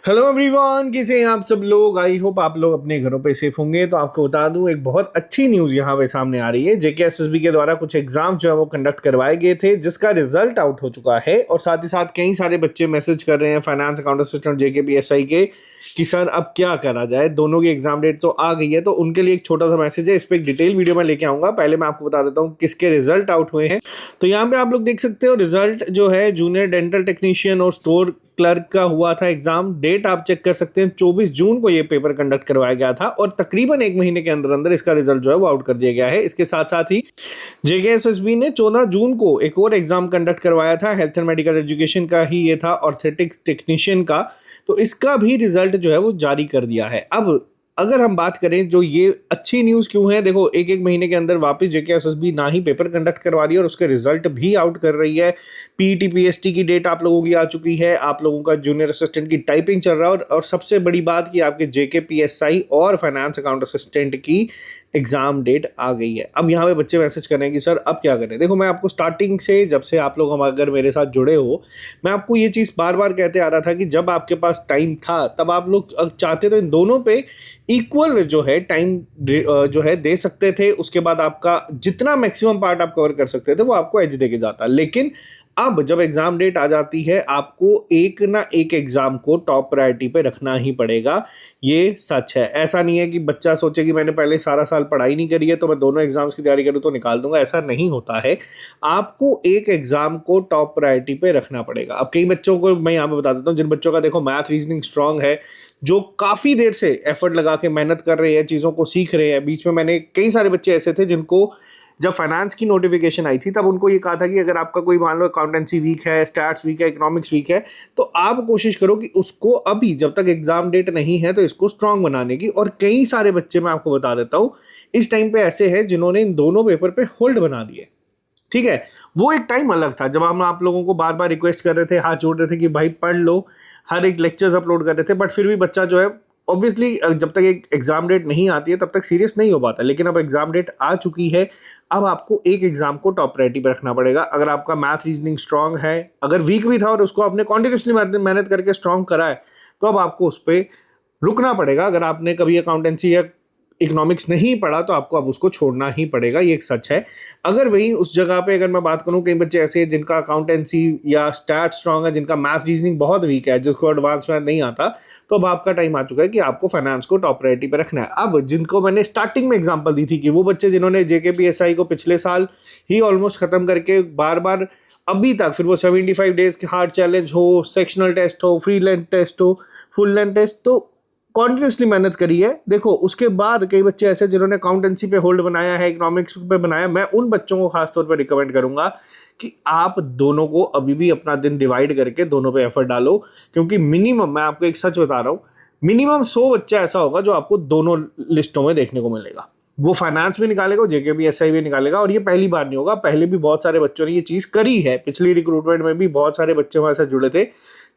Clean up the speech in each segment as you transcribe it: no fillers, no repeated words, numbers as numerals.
Hello everyone, कैसे हैं आप सब लोग। आई होप आप लोग अपने घरों पे सेफ होंगे। तो आपको बता दूं, एक बहुत अच्छी न्यूज़ यहाँ पे सामने आ रही है। जेकेएसएसबी के द्वारा कुछ एग्जाम जो है वो कंडक्ट करवाए गए थे, जिसका रिजल्ट आउट हो चुका है। और साथ ही साथ कई सारे बच्चे मैसेज कर रहे हैं फाइनेंस अकाउंट असिस्टेंट जेकेपीएसआई के कि सर अब क्या करा जाए। दोनों की एग्जाम डेट तो आ गई है, तो उनके लिए एक छोटा सा मैसेज है। इस पर एक डिटेल वीडियो मैं लेके आऊंगा। पहले मैं आपको बता देता हूँ किसके रिजल्ट आउट हुए हैं। तो यहाँ पे आप लोग देख सकते हो रिजल्ट जो है जूनियर डेंटल टेक्नीशियन और स्टोर क्लर्क का हुआ था एग्जाम। डेट आप चेक कर सकते हैं, 24 जून को ये पेपर कंडक्ट करवाया गया था और तकरीबन एक महीने के अंदर अंदर इसका रिजल्ट जो है वो आउट कर दिया गया है। इसके साथ साथ ही जेकेएसएसबी ने 14 जून को एक और एग्जाम कंडक्ट करवाया था। हेल्थ एंड मेडिकल एजुकेशन का ही ये था, ऑर्थोटिक्स टेक्नीशियन का। तो इसका भी रिजल्ट जो है वो जारी कर दिया है। अब अगर हम बात करें जो ये अच्छी न्यूज़ क्यों है, देखो एक एक महीने के अंदर वापस जेकेएसएसबी ना ही पेपर कंडक्ट करवा रही है और उसके रिजल्ट भी आउट कर रही है। पीईटी पीएसटी की डेट आप लोगों की आ चुकी है। आप लोगों का जूनियर असिस्टेंट की टाइपिंग चल रहा है और सबसे बड़ी बात कि आपके जेकेपीएसआई और फाइनेंस अकाउंट असिस्टेंट की एग्जाम डेट आ गई है। अब यहाँ पे बच्चे मैसेज कर रहे हैं कि सर अब क्या करें। देखो मैं आपको स्टार्टिंग से, जब से आप लोग हम अगर मेरे साथ जुड़े हो, मैं आपको ये चीज़ बार बार कहते आ रहा था कि जब आपके पास टाइम था तब आप लोग चाहते तो इन दोनों पे इक्वल जो है टाइम जो है दे सकते थे। उसके बाद आपका जितना मैक्सिमम पार्ट आप कवर कर सकते थे वो आपको एज दे के जाता। लेकिन अब जब एग्जाम डेट आ जाती है, आपको एक ना एक एग्जाम को टॉप प्रायोरिटी पे रखना ही पड़ेगा। ये सच है। ऐसा नहीं है कि बच्चा सोचे कि मैंने पहले सारा साल पढ़ाई नहीं करी है तो मैं दोनों एग्जाम्स की तैयारी करूँ तो निकाल दूंगा। ऐसा नहीं होता है। आपको एक एग्जाम को टॉप प्रायोरिटी पे रखना पड़ेगा। अब कई बच्चों को मैं यहाँ पे बता देता हूँ, जिन बच्चों का देखो मैथ रीजनिंग स्ट्रांग है, जो काफ़ी देर से एफर्ट लगा के मेहनत कर रहे हैं, चीज़ों को सीख रहे हैं। बीच में मैंने कई सारे बच्चे ऐसे थे जिनको जब फाइनेंस की नोटिफिकेशन आई थी तब उनको ये कहा था कि अगर आपका कोई मान लो अकाउंटेंसी वीक है, स्टैट्स वीक है, इकोनॉमिक्स वीक है, तो आप कोशिश करो कि उसको अभी जब तक एग्जाम डेट नहीं है तो इसको स्ट्रांग बनाने की। और कई सारे बच्चे, मैं आपको बता देता हूँ, इस टाइम पे ऐसे हैं जिन्होंने इन दोनों पेपर पे होल्ड बना दिए। ठीक है, वो एक टाइम अलग था जब हम आप लोगों को बार बार रिक्वेस्ट कर रहे थे, हाथ जोड़ रहे थे कि भाई पढ़ लो, हर एक लेक्चर्स अपलोड कर रहे थे। बट फिर भी बच्चा जो है ऑब्वियसली जब तक एक एग्जाम डेट नहीं आती है तब तक सीरियस नहीं हो पाता। लेकिन अब एग्जाम डेट आ चुकी है। अब आपको एक एग्जाम को टॉप प्रायोरिटी पर रखना पड़ेगा। अगर आपका मैथ रीजनिंग स्ट्रांग है, अगर वीक भी था और उसको आपने कॉन्टिन्यूसली मेहनत करके स्ट्रांग करा है, तो अब आपको उस पर रुकना पड़ेगा। अगर आपने कभी अकाउंटेंसी या इकोनॉमिक्स नहीं पढ़ा तो आपको अब उसको छोड़ना ही पड़ेगा। ये एक सच है। अगर वहीं उस जगह पे अगर मैं बात करूं, कई बच्चे ऐसे हैं जिनका अकाउंटेंसी या स्टैट स्ट्रांग है, जिनका मैथ रीजनिंग बहुत वीक है, जिसको एडवांस मैथ नहीं आता, तो अब आपका टाइम आ चुका है कि आपको फाइनेंस को टॉप प्रायोरिटी पे रखना है। अब जिनको मैंने स्टार्टिंग में एग्जाम्पल दी थी कि वो बच्चे जिन्होंने जेकेपीएसआई को पिछले साल ही ऑलमोस्ट खत्म करके बार बार अभी तक, फिर वो 75 डेज के हार्ड चैलेंज हो, सेक्शनल टेस्ट हो, फ्री लेंथ टेस्ट हो, फुल लेंथ टेस्ट, तो कॉन्टिन्यूसली मेहनत करी है। देखो उसके बाद कई बच्चे ऐसे जिन्होंने अकाउंटेंसी पे होल्ड बनाया है, इकोनॉमिक्स पे बनाया, मैं उन बच्चों को खासतौर पर रिकमेंड करूंगा कि आप दोनों को अभी भी अपना दिन डिवाइड करके दोनों पे एफर्ट डालो। क्योंकि मिनिमम, मैं आपको एक सच बता रहा हूँ, मिनिमम 100 बच्चा ऐसा होगा जो आपको दोनों लिस्टों में देखने को मिलेगा। वो फाइनेंस भी निकालेगा, जेकेपीएसआई भी निकालेगा। और ये पहली बार नहीं होगा, पहले भी बहुत सारे बच्चों ने ये चीज़ करी है। पिछली रिक्रूटमेंट में भी बहुत सारे बच्चे हमारे साथ जुड़े थे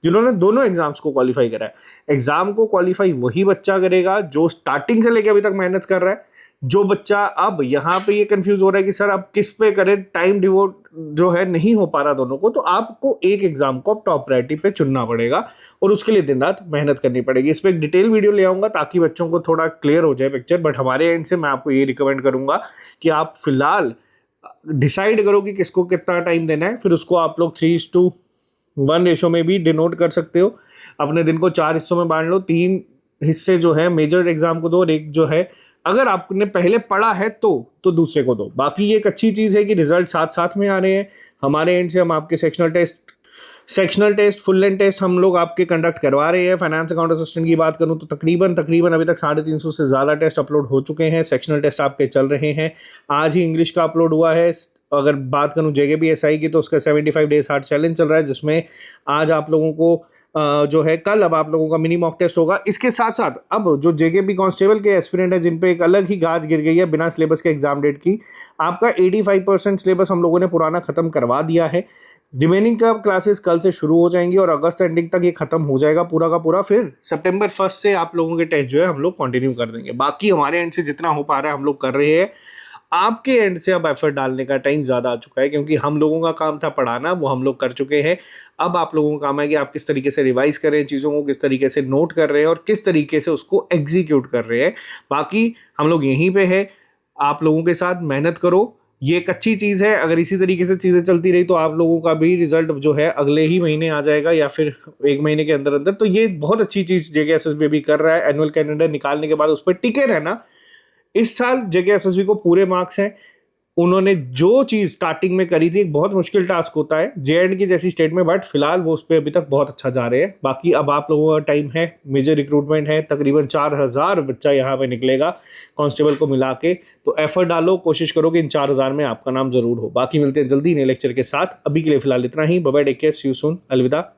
जिन्होंने दोनों एग्जाम्स को क्वालिफाई करा है। एग्जाम को क्वालिफाई वही बच्चा करेगा जो स्टार्टिंग से लेकर अभी तक मेहनत कर रहा है। जो बच्चा अब यहाँ पे ये कंफ्यूज हो रहा है कि सर अब किस पे करें, टाइम डिवोट जो है नहीं हो पा रहा दोनों को, तो आपको एक एग्जाम को टॉप प्रायोरिटी पे चुनना पड़ेगा और उसके लिए दिन रात मेहनत करनी पड़ेगी। इस पर एक डिटेल वीडियो ले आऊंगा ताकि बच्चों को थोड़ा क्लियर हो जाए पिक्चर। बट हमारे एंड से मैं आपको ये रिकमेंड करूंगा कि आप फिलहाल डिसाइड करो कि किसको कितना टाइम देना है। फिर उसको आप लोग 3:1 रेशो में भी डिनोट कर सकते हो। अपने दिन को 4 हिस्सों में बांट लो। 3 हिस्से जो है मेजर एग्जाम को दो और एक जो है अगर आपने पहले पढ़ा है तो दूसरे को दो। बाकी ये एक अच्छी चीज़ है कि रिजल्ट साथ साथ में आ रहे हैं। हमारे एंड से हम आपके sectional test, full length test हम लोग आपके कंडक्ट करवा रहे हैं। फाइनेंस अकाउंट असिस्टेंट की बात करूं तो तकरीबन अभी तक 350 से ज़्यादा टेस्ट अपलोड हो चुके हैं। सेक्शनल टेस्ट आपके चल रहे हैं। आज ही इंग्लिश का अपलोड हुआ है। अगर बात करूं जेकेपीएसआई की तो उसका 75 डेज हार्ड चैलेंज चल रहा है, जिसमें आज आप लोगों को जो है कल अब आप लोगों का मिनी मॉक टेस्ट होगा। इसके साथ साथ अब जो जेकेपी कांस्टेबल के एस्पिरेंट है जिन पे एक अलग ही गाज गिर गई है बिना सिलेबस के एग्जाम डेट की, आपका 85% सिलेबस हम लोगों ने पुराना खत्म करवा दिया है। रिमेनिंग का क्लासेस कल से शुरू हो जाएंगी और अगस्त एंडिंग तक ये खत्म हो जाएगा पूरा का पूरा। फिर सितंबर 1 से आप लोगों के टेस्ट जो है हम लोग कंटिन्यू कर देंगे। बाकी हमारे एंड से जितना हो पा रहा है हम लोग कर रहे हैं। आपके एंड से अब एफर्ट डालने का टाइम ज़्यादा आ चुका है, क्योंकि हम लोगों का काम था पढ़ाना, वो हम लोग कर चुके हैं। अब आप लोगों का काम है कि आप किस तरीके से रिवाइज कर रहे हैं चीज़ों को, किस तरीके से नोट कर रहे हैं और किस तरीके से उसको एग्जीक्यूट कर रहे हैं। बाकी हम लोग यहीं पे है, आप लोगों के साथ मेहनत करो, ये एक अच्छी चीज़ है। अगर इसी तरीके से चीज़ें चलती रही तो आप लोगों का भी रिजल्ट जो है अगले ही महीने आ जाएगा या फिर 1 महीने के अंदर अंदर। तो ये बहुत अच्छी चीज़ जेकेएसएसबी भी कर रहा है। एनुअल कैलेंडर निकालने के बाद उस पर टिके रहना। इस साल जेकेएसएसबी को पूरे मार्क्स हैं। उन्होंने जो चीज़ स्टार्टिंग में करी थी, एक बहुत मुश्किल टास्क होता है जे की जैसी स्टेट में, बट फिलहाल वो उस पर अभी तक बहुत अच्छा जा रहे हैं। बाकी अब आप लोगों का टाइम है, मेजर रिक्रूटमेंट है, तकरीबन 4000 बच्चा यहाँ पे निकलेगा कांस्टेबल को मिला के। तो एफर्ट डालो, कोशिश करो कि इन 4000 में आपका नाम जरूर हो। बाकी मिलते हैं जल्दी नए लेक्चर के साथ। अभी के लिए फिलहाल इतना ही। Bye bye, take care, see you soon, अलविदा।